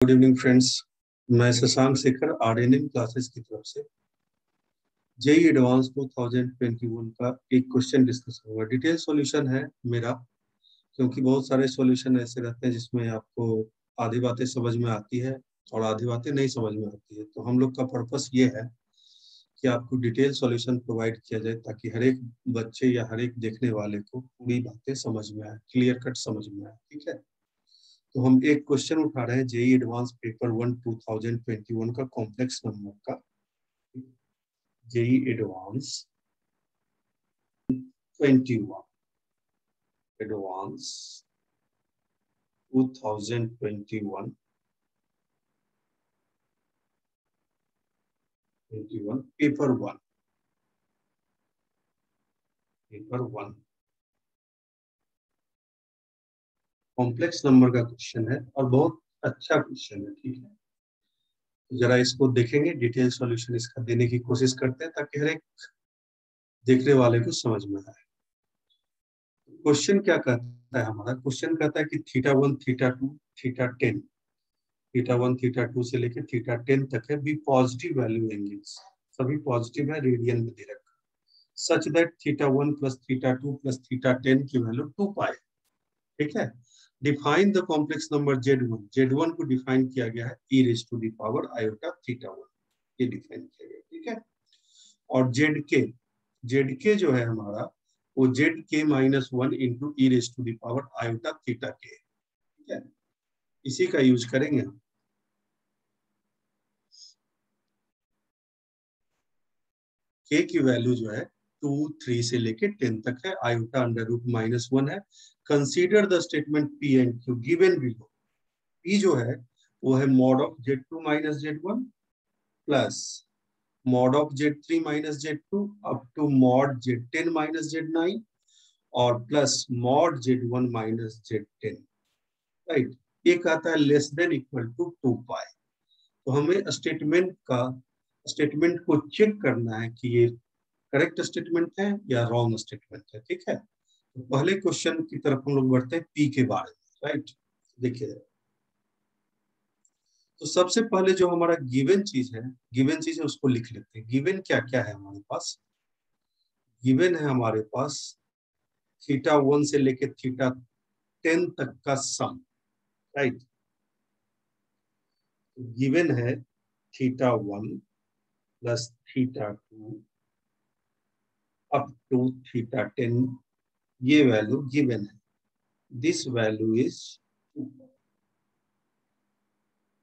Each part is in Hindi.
Good evening friends. मैं शशांक शेखर आरएनएन क्लासेस की तरफ से जेई एडवांस 2021 का एक क्वेश्चन डिस्कस होगा। डिटेल सॉल्यूशन है मेरा, क्योंकि बहुत सारे सॉल्यूशन ऐसे रहते हैं जिसमें आपको आधी बातें समझ में आती है और आधी बातें नहीं समझ में आती है। तो हम लोग का पर्पस ये है कि आपको डिटेल सॉल्यूशन प्रोवाइड किया जाए ताकि हर एक बच्चे या हर एक देखने वाले को पूरी बातें समझ में आए, क्लियर कट समझ में आए। ठीक है, तो हम एक क्वेश्चन उठा रहे हैं जेई एडवांस पेपर 1 2021 का कॉम्प्लेक्स नंबर का। JEE advance 21 advance 2021 paper 1 complex number का क्वेश्चन है और बहुत अच्छा क्वेश्चन है। ठीक है, तो जरा इसको देखेंगे, डिटेल सॉल्यूशन इसका देने की कोशिश करते हैं ताकि हर एक देखने वाले को समझ में आए। क्वेश्चन क्या कहता है? हमारा क्वेश्चन कहता है कि theta 1 theta 2 theta 10, theta 1 theta 2 से लेकर थीटा 10 तक है बी पॉजिटिव वैल्यू एंगल्स, सभी पॉजिटिव है, रेडियन में दे रखा है। Such that theta 1 plus theta 2 plus theta 10 की वैल्यू 2 पाई। ठीक है, define the complex number Z1 को डिफाइन किया गया है e raise to the power iota theta 1, ये डिफाइन किया गया। ठीक है, और जेड के जो है हमारा वो ZK-1 into e raise to the power iota theta के। ठीक है, इसी का यूज करेंगे हम। के की वैल्यू जो है 2, 3 से लेके 10 तक है, आयोटा √-1 है। Consider the statement P and Q given below. P जो है वो है mod of Z2 minus Z1 plus mod of Z3 minus Z2 up to mod Z10 minus Z9 और plus mod Z1 minus Z10। Right, ये कहता है less than equal to 2 pi. तो हमें स्टेटमेंट को चेक करना है कि ये करेक्ट स्टेटमेंट है या रॉन्ग स्टेटमेंट है। ठीक है, तो पहले क्वेश्चन की तरफ हम लोग बढ़ते हैं पी के बारे में। राइट, देखिए, तो सबसे पहले जो हमारा गिवन चीज है उसको लिख लेते हैं। गिवन क्या क्या है हमारे पास? गिवन है हमारे पास थीटा 1 से लेके थीटा 10 तक का सम। राइट, गिवन है theta 1 plus theta 2 up to theta 10, ये वैल्यू गिवन है। दिस वैल्यू इज,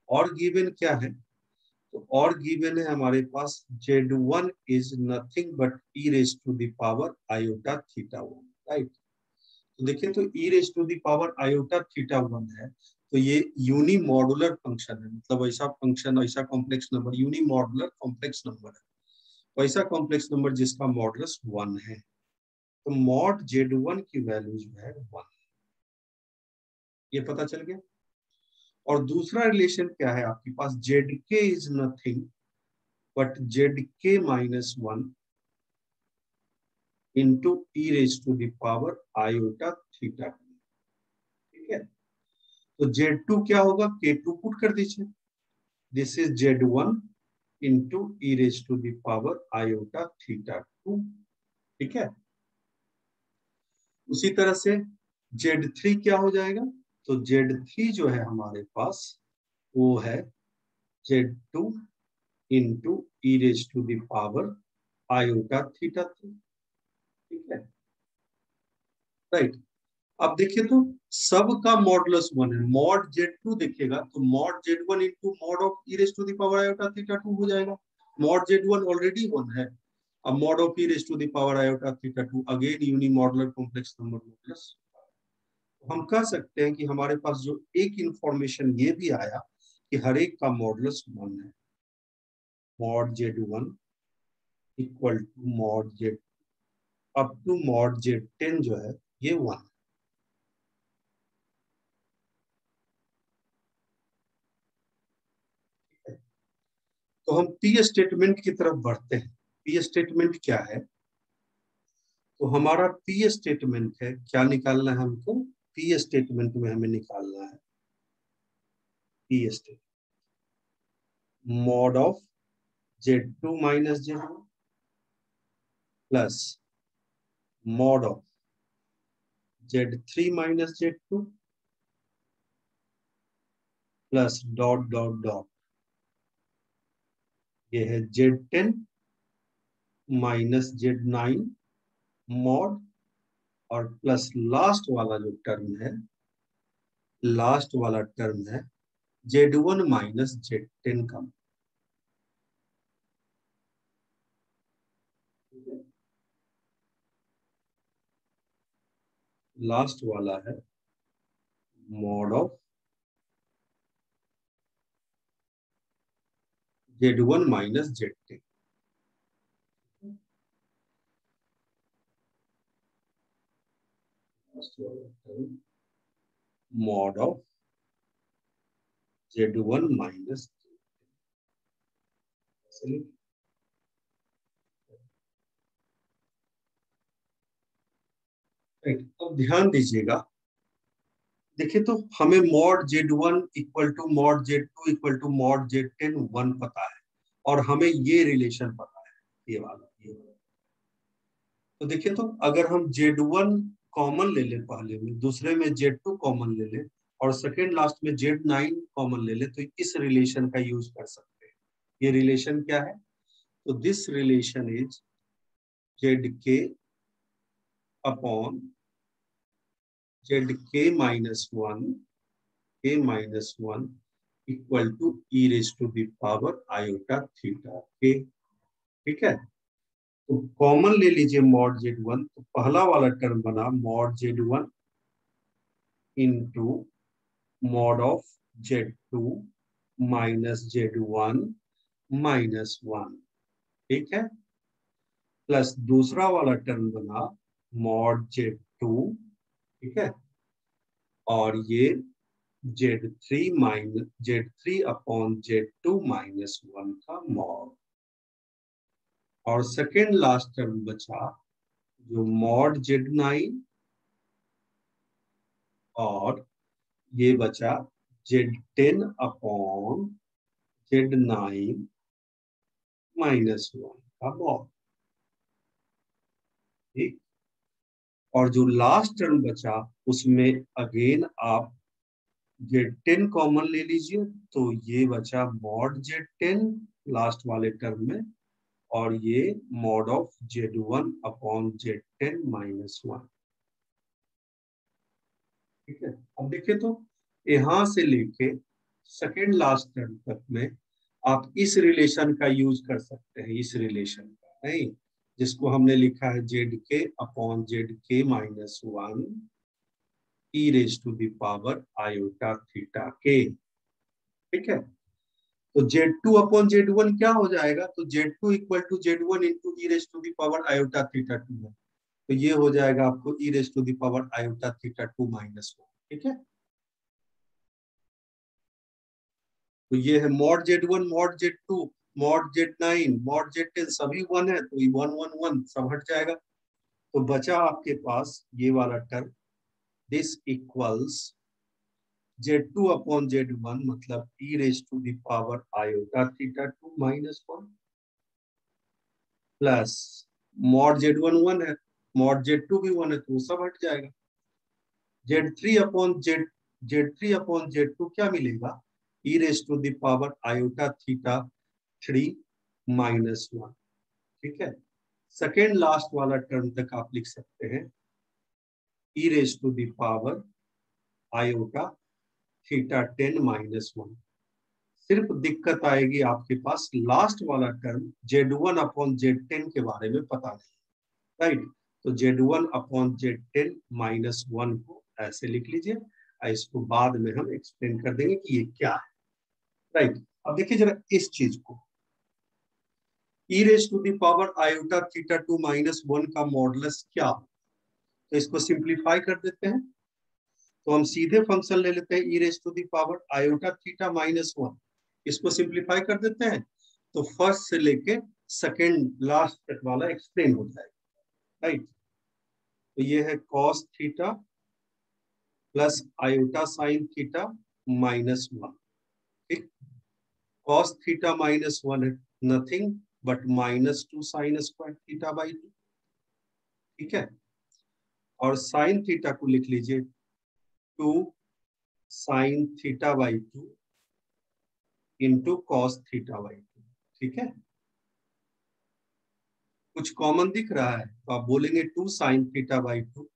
और गिवन क्या है? तो और गिवन है हमारे पास Z1 is nothing but e raise to the power iota theta 1। Right, तो देखिए, तो e raise to the power iota theta 1 है, तो ये यूनी मॉडुलर फंक्शन है। मतलब ऐसा फंक्शन, ऐसा complex number, unimodular complex number है, वैसा कॉम्प्लेक्स नंबर जिसका मॉडुलस 1 है। तो मॉड Z1 की वैल्यू जो है 1, ये पता चल गया। और दूसरा रिलेशन क्या है आपके पास? ZK is nothing but ZK-1 into e raise to the power iota theta. ठीक है, तो Z2 क्या होगा? K2 पुट कर दीजिए। This is Z1 into e raise to the power iota theta 2। ठीक है, उसी तरह से Z3 क्या हो जाएगा? तो Z3 जो है हमारे पास वो है Z2 into e raise to the power iota theta 3। ठीक है, राइट। अब देखिए, तो सब का मॉडुलस 1 है। मॉड Z2 देखिएगा तो mod Z1 into mod of e raise to the power iota theta 2 हो जाएगा। मॉड Z1 ऑलरेडी 1 है। अब mod of e raise to the power iota theta 2 again unimodular complex number modulus. हम कह सकते हैं कि हमारे पास जो एक इंफॉर्मेशन ये भी आया कि हर एक का मॉडुलस 1 है। Mod Z1 equal to mod Z up to mod Z10 जो है ये 1 है। तो हम पी स्टेटमेंट की तरफ बढ़ते हैं। पी स्टेटमेंट क्या है? तो हमारा पी स्टेटमेंट है, क्या निकालना है हमको? पी स्टेटमेंट में हमें निकालना है P statement. Mod of Z2 minus Z1 plus mod of Z3 minus Z2 plus dot dot dot, ये है Z10 माइनस Z9 मॉड, और प्लस लास्ट वाला जो टर्म है, लास्ट वाला टर्म है Z1 माइनस Z10 का। लास्ट वाला है mod of Z1 minus Z10। Mod of Z1 minus Z10। अब ध्यान दीजिएगा, देखिए तो हमें mod Z1 equal to mod Z2 equal to mod Z10 1 पता है, और हमें ये रिलेशन पता है, ये वाला, ये वाला। तो देखिए तो अगर हम Z1 कॉमन ले ले पहले में, दूसरे में Z2 कॉमन ले ले, और सेकेंड लास्ट में Z9 कॉमन ले ले, तो इस रिलेशन का यूज कर सकते हैं। ये रिलेशन क्या है? तो this relation is ZK upon ZK minus 1, K minus 1 equal to e raise to the power iota theta के। ठीक है, तो कॉमन ले लीजिए मॉड Z1, तो पहला वाला टर्म बना mod Z1 into mod of Z2 minus Z1 minus 1। ठीक है, प्लस दूसरा वाला टर्म बना मॉड Z2। ठीक है, और ये Z3 minus Z3 upon Z2 minus 1 का मॉड, और सेकेंड लास्ट टर्म बचा जो मॉड Z9, और ये बचा Z10 अपॉन Z9 माइनस 1 का मॉड। ठीक, और जो लास्ट टर्म बचा उसमें अगेन आप Z10 कॉमन ले लीजिए, तो ये बचा मॉड Z10 लास्ट वाले टर्म में, और ये mod of Z1 upon Z10 minus 1। ठीक है, अब देखिए तो यहां से लेके सेकेंड लास्ट टर्म तक में आप इस रिलेशन का यूज कर सकते हैं, इस रिलेशन का नहीं, जिसको हमने लिखा है ZK upon ZK minus 1 e raise to the power iota theta के। ठीक है, तो Z2 अपॉन Z1 क्या हो जाएगा? तो Z2 equal to Z1 into e raise to the power iota theta 2 है, तो ये हो जाएगा आपको e raise to the power iota theta 2 minus 1। ठीक है, तो ये है mod Z1 mod Z2 mod Z9 mod Z10 सभी 1 है, तो ये 1 1 1 सब हट जाएगा, तो बचा आपके पास ये वाला term, this equals Z2 upon Z1 मतलब e raise to the power iota theta 2 minus 1 plus mod Z1 1 है, मॉड Z2 भी 1 है, तो वो सब हट जाएगा। Z3 अपॉन Z2 क्या मिलेगा? E raise to the power iota theta 3 minus 1। ठीक है, सेकेंड लास्ट वाला टर्म तक आप लिख सकते हैं e raise to the power iota theta 10 minus 1। सिर्फ दिक्कत आएगी आपके पास लास्ट वाला टर्म Z1 अपॉन Z10 के बारे में पता नहीं, राइट? तो Z1 अपॉन Z10 माइनस 1 को ऐसे लिख लीजिए, इसको बाद में हम एक्सप्लेन कर देंगे कि ये क्या है, राइट? अब देखिए जरा इस चीज को, e raise to the power iota theta 2 minus 1 का मॉडुलस क्या हो? तो इसको सिंप्लीफाई कर देते हैं, तो हम सीधे फंक्शन ले लेते हैं e raise to the power iota theta minus 1, इसको सिंप्लीफाई कर देते हैं, तो फर्स्ट से लेके सेकेंड लास्ट तक वाला एक्सप्लेन हो जाएगा, राइट? तो ये है cos theta plus iota sine theta minus 1। ठीक, cos थीटा माइनस 1 है, nothing but -2 sine square theta by 2, ठीक है। और साइन थीटा को लिख लीजिए 2 sine theta by 2 into cos theta by 2, ठीक है। कुछ कॉमन दिख रहा है तो आप बोलेंगे 2 sine theta by 2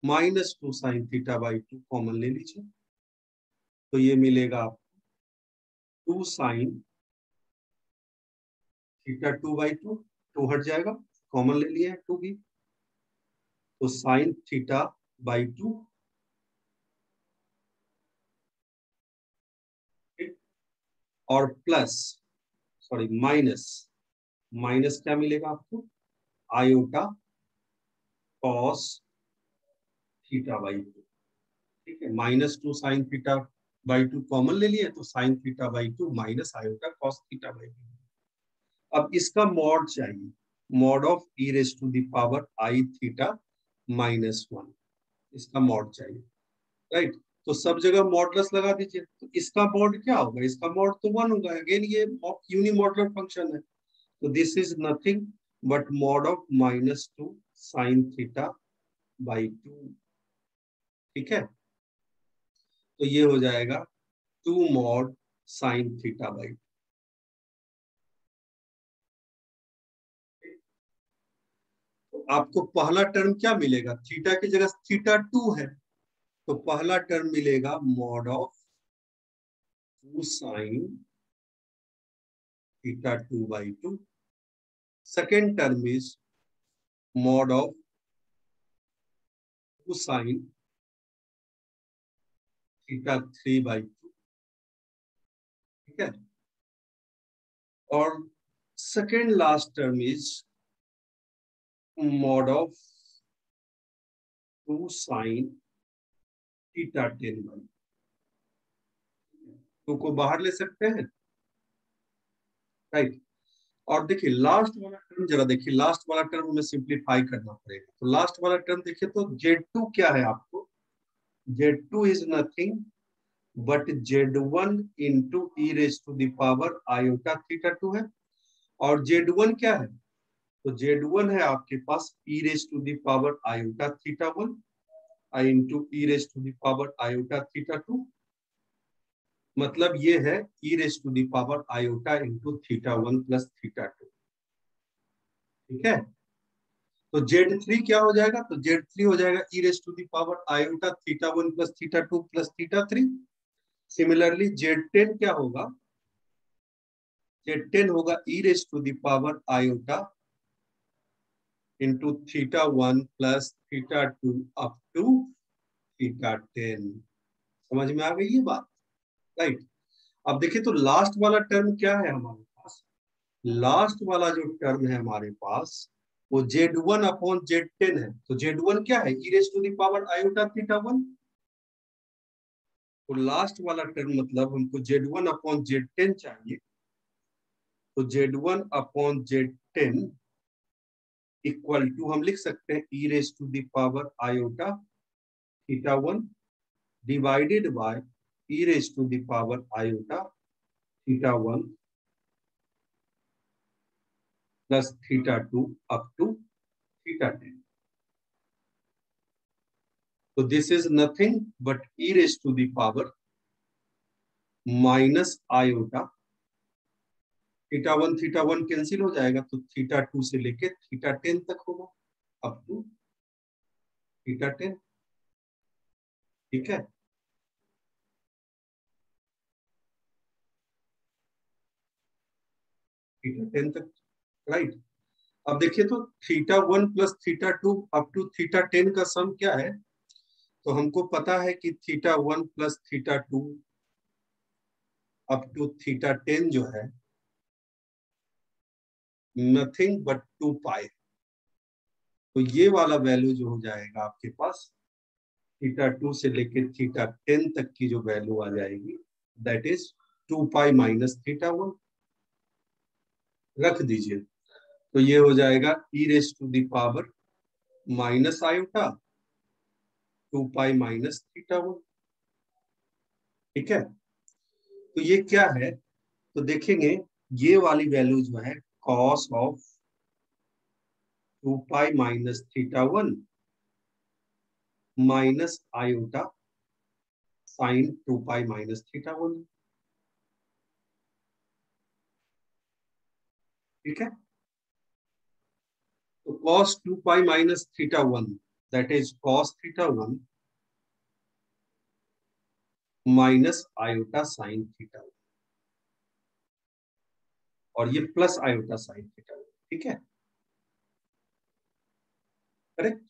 -2 sine theta by 2 common ले लीजिए, तो ये मिलेगा आपको 2 साइन थीटा 2 बाई 2, 2 हट जाएगा, कॉमन ले लिया है 2 भी, तो साइन थीटा बाई 2, और प्लस सॉरी माइनस, माइनस क्या मिलेगा आपको, आयोटा कॉस थीटा बाई 2, ठीक है। -2 साइन थीटा बाई 2 कॉमन ले लिए, तो sine theta by 2 minus iota cos theta by 2। अब इसका मॉड चाहिए, mod of e raise to the power I theta -1, इसका मॉड चाहिए, राइट। तो सब जगह मॉडलस लगा दीजिए, तो इसका मॉड क्या होगा, इसका मॉड तो 1 होगा, अगेन ये यूनिमॉडुलर फंक्शन है, तो this is nothing but mod of -2 sine theta by 2, ठीक है। तो ये हो जाएगा 2 मॉड साइन थीटा बाई 2। तो आपको पहला टर्म क्या मिलेगा, थीटा की जगह थीटा 2 है, तो पहला टर्म मिलेगा mod of 2 sine theta 2 by 2। Second term is mod of 2 sine theta 3 by 2, ठीक है। और second last term is mod of 2 sine theta 10 by 2 को बाहर ले सकते हैं, राइट। और देखिए लास्ट वाला टर्म जरा देखिए, लास्ट वाला टर्म हमें सिंप्लीफाई करना पड़ेगा, तो लास्ट वाला टर्म देखिए, तो Z2 क्या है आपको, Z2 is nothing but Z1 into e raise to the power iota theta 2 है। और Z1 क्या है, तो Z1 है आपके पास e raise to the power iota theta 1 i into e raise to the power iota theta 2, मतलब ये है e raise to the power iota into theta 1 plus theta 2, ठीक है। तो Z3 क्या हो जाएगा, तो Z3 हो जाएगा e raise to the power iota theta 1 plus theta 2 plus theta 3। Similarly Z10 क्या होगा, Z10 होगा e raise to the power iota into theta 1 plus theta 2 up to theta 10। समझ में आ गई ये बात, राइट। अब देखिए तो लास्ट वाला टर्म क्या है हमारे पास, लास्ट वाला जो टर्म है हमारे पास वो Z1 अपॉन Z10 है, तो Z1 क्या है, e raise to the power iota theta 1, तो लास्ट वाला टर्म मतलब हमको Z1 अपॉन Z10 चाहिए, तो Z1 upon Z10 equal to हम लिख सकते हैं e raise to the power iota theta 1 divided by e raise to the power iota theta 1 plus theta 2 up to theta 10। तो this is nothing but e raise to the power minus iota theta 1 cancel हो जाएगा, तो थीटा 2 से लेके थीटा 10 तक होगा अप टू थीटा 10, ठीक है। थीटा 10 तक, राइट। अब देखिए तो theta 1 plus theta 2 up to theta 10 का सम क्या है, तो हमको पता है कि theta 1 plus theta 2 up to theta 10 जो है नथिंग बट 2 पाई, तो ये वाला वैल्यू जो हो जाएगा आपके पास थीटा 2 से लेके थीटा 10 तक की जो वैल्यू आ जाएगी that is 2 pi minus theta 1, रख दीजिए। तो ये हो जाएगा e raise to the power minus iota 2 pi minus theta 1, ठीक है। तो ये क्या है, तो देखेंगे ये वाली वैल्यू जो है cos of 2 pi minus theta 1 minus iota sine 2 pi minus theta 1। ठीक है, तो cos 2 pi minus theta 1 that is cos theta 1 minus iota sine theta 1, और ये प्लस आयोटा साइन थीटा 1। ठीक है, करेक्ट।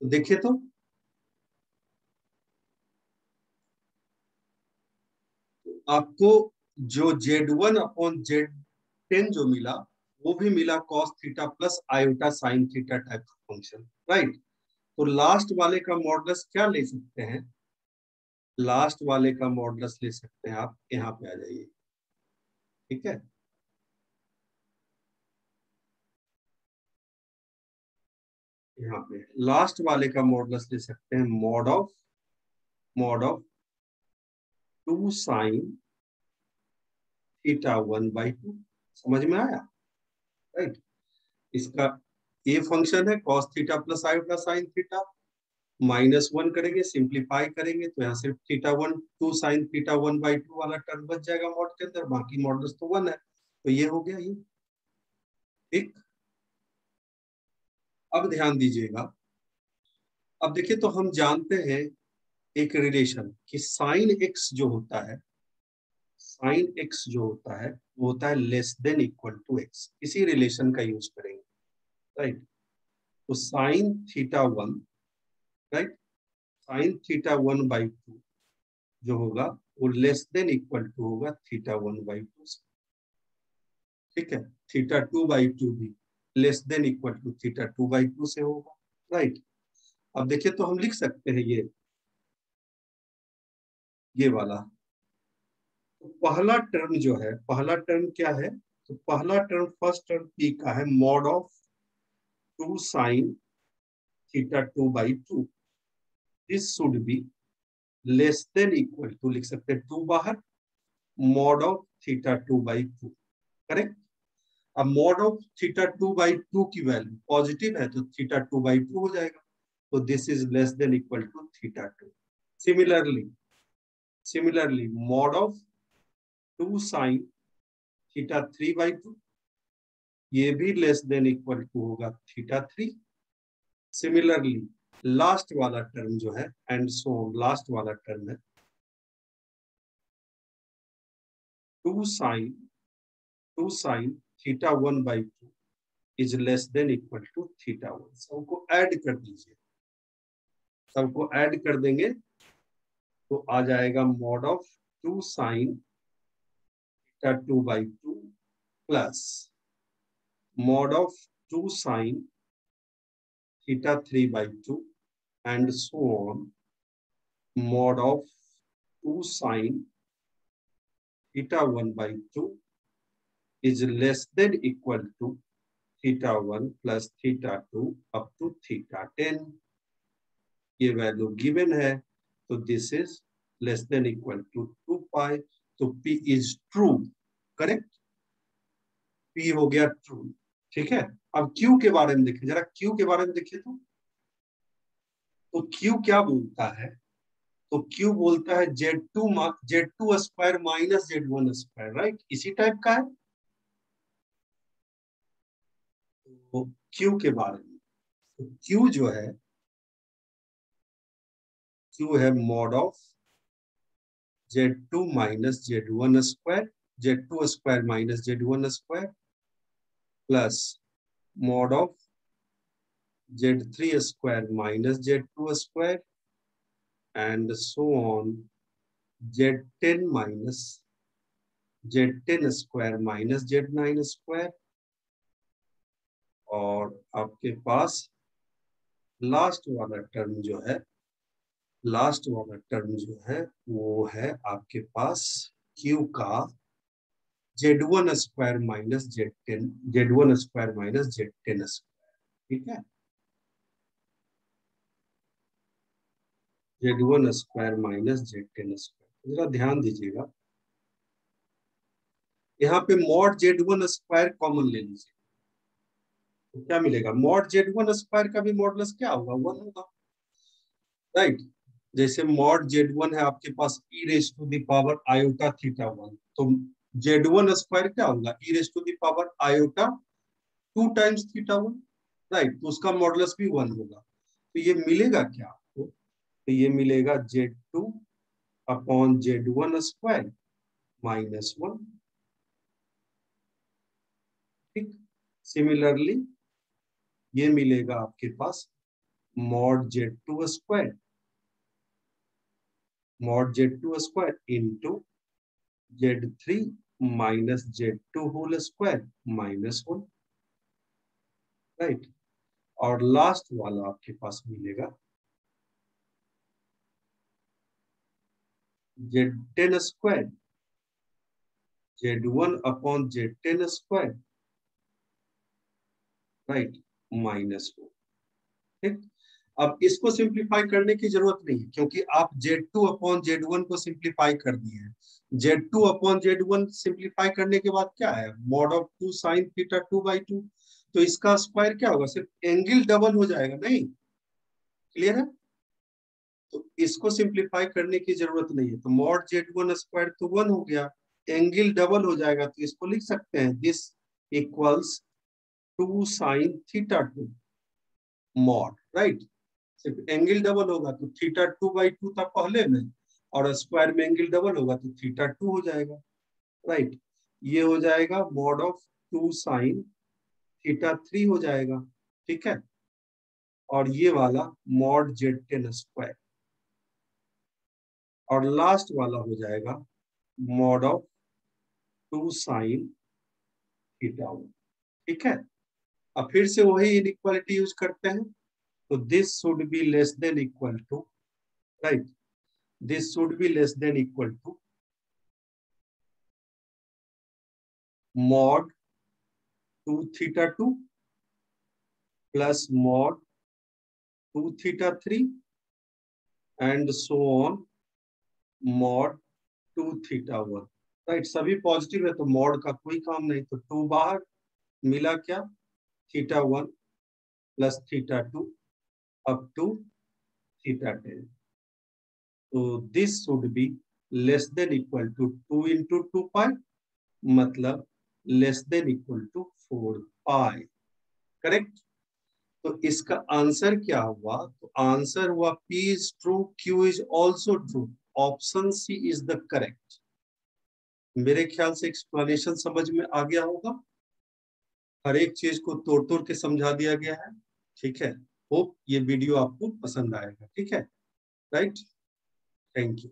तो देखिए तो आपको जो Z1 अपॉन Z10 जो मिला वो भी मिला cos theta plus iota sine theta type का फंक्शन, राइट। तो लास्ट वाले का मॉडुलस क्या ले सकते हैं, लास्ट वाले का मॉडुलस ले सकते हैं आप, यहाँ पे आ जाइए। ठीक है, यहाँ पे लास्ट वाले का मॉडुलस ले सकते हैं मॉड ऑफ 2 साइन थीटा 1/2। समझ में आया, राइट। इसका ये फंक्शन है cos theta plus iota sine theta, -1 करेंगे, सिंप्लीफाई करेंगे तो यहाँ सिर्फ थीटा 1 2 साइन थीटा 1/2 वाला टर्म बच जाएगा मॉड के अंदर, बाकी मॉडुलस तो 1 है, तो ये हो गया ये। ठीक, अब ध्यान दीजिएगा, अब देखिए तो हम जानते हैं एक रिलेशन कि साइन एक्स जो होता है, साइन एक्स जो होता है वो होता है less than equal to x. इसी रिलेशन का यूज करेंगे, राइट। तो sine theta 1, right, sine theta 1/2 जो होगा वो लेस देन इक्वल टू होगा थीटा 1/2 से। ठीक है, थीटा 2/2 भी less than equal to theta 2/2 से होगा, राइट। अब देखिए तो हम लिख सकते हैं ये वाला, तो पहला टर्म जो है, पहला टर्म क्या है, तो पहला टर्म फर्स्ट टर्म पी का है mod of 2 sine theta 2/2। This should be less than equal to, लिख सकते हैं 2 बाहर, मॉड ऑफ थीटा 2/2। करेक्ट। अब मॉड ऑफ थीटा 2/2 की वैल्यू पॉजिटिव है तो थीटा 2/2 हो जाएगा, तो this is less than equal to theta 2। Similarly mod of 2 sine theta 3/2, ये भी लेस देन इक्वल टू होगा थीटा 3। सिमिलरली लास्ट वाला टर्म जो है, एंड सो लास्ट वाला टर्म है 2 sine 2 sine theta 1/2 is less than equal to theta 1। सबको ऐड कर दीजिए, सबको ऐड कर देंगे तो आ जाएगा mod of 2 sine theta 2/2 plus mod of 2 sine theta 3/2 and so on, mod of 2 sine theta 1/2 is less than equal to theta 1 plus theta 2 up to theta 10। ये वैल्यू गिवन है, तो this is less than equal to 2 pi, तो P is true. Correct, P हो गया ट्रू। ठीक है, अब Q के बारे में देखिए, जरा Q के बारे में देखिए तो Q क्या बोलता है, तो Q बोलता है Z2 square minus Z1 square, right, इसी टाइप का है। तो Q के बारे में, तो Q जो है, Q है mod of Z2 minus Z1 square, Z2 square minus Z1 square plus mod of Z3 square minus Z2 square and so on Z10 minus Z10 square minus Z9 square, और आपके पास लास्ट वाला टर्म जो है, लास्ट वाला टर्म जो है वो है आपके पास Q का Z1 square minus Z10, Z1 square minus Z10 square. ठीक है, Z1 square minus Z10 square. जरा ध्यान दीजिएगा, यहाँ पे मॉड Z1 स्क्वायर कॉमन ले लीजिए, तो क्या मिलेगा? मॉड Z1 स्क्वायर का भी मॉडुलस क्या होगा? 1 होगा, राइट। जैसे मॉड Z1 है आपके पास e raise to the power iota theta 1, तो Z1 स्क्वायर क्या होगा? e raise to the power iota 2 times theta 1, right. तो उसका मॉडुलस भी 1 होगा। तो ये मिलेगा क्या आपको? तो ये मिलेगा Z2 अपॉन Z1 स्क्वायर -1, ठीक। सिमिलरली ये मिलेगा आपके पास mod Z2 square into Z3 minus Z2 whole square -1, right. और लास्ट वाला आपके पास मिलेगा Z10 square Z1 upon Z10 square, right, -4, ठीक। अब इसको सिंप्लीफाई करने की जरूरत नहीं है, क्योंकि आप Z2 अपॉन Z1 को सिंप्लीफाई कर दिए हैं। Z2 अपॉन Z1 सिंप्लीफाई करने के बाद क्या है? मॉड ऑफ 2 साइन थीटा 2/2, तो इसका स्क्वायर क्या होगा? सिर्फ एंगल डबल हो जाएगा, नहीं? क्लियर है? तो इसको सिंप्लीफाई करने की जरूरत नहीं है। तो मॉड Z1 स्क्वायर तो 1 हो गया, एंगल डबल हो जाएगा, तो इसको लिख सकते हैं this equals 2 sine theta 2 mod, right. सिर्फ एंगल डबल होगा तो थीटा 2/2 था पहले में, और स्क्वायर में एंगल डबल होगा तो थीटा 2 हो जाएगा, राइट। ये हो जाएगा मॉड ऑफ 2 साइन थीटा 3 हो जाएगा, ठीक है। और ये वाला मॉड Z10 स्क्वायर, और लास्ट वाला हो जाएगा मॉड ऑफ 2 साइन थीटा 1, ठीक है। अब फिर से वही इनइक्वालिटी यूज करते हैं, तो this should be less than equal to, right, this should be less than equal to mod 2 theta 2 plus mod 2 theta 3 and so on mod 2 theta 1, right. सभी पॉजिटिव है तो मॉड का कोई काम नहीं, तो 2 बाहर, मिला क्या? Theta 1 plus theta 2 up to theta 10। तो this should be less than equal to 2 into 2 pi, मतलब less than equal to 4 pi, correct. तो इसका आंसर क्या हुआ? तो आंसर हुआ P is true, Q is also true, option C is the correct. मेरे ख्याल से एक्सप्लेनेशन समझ में आ गया होगा, हर एक चीज को तोड़ तोड़ के समझा दिया गया है, ठीक है। होप ये वीडियो आपको पसंद आएगा, ठीक है, राइट। Thank you.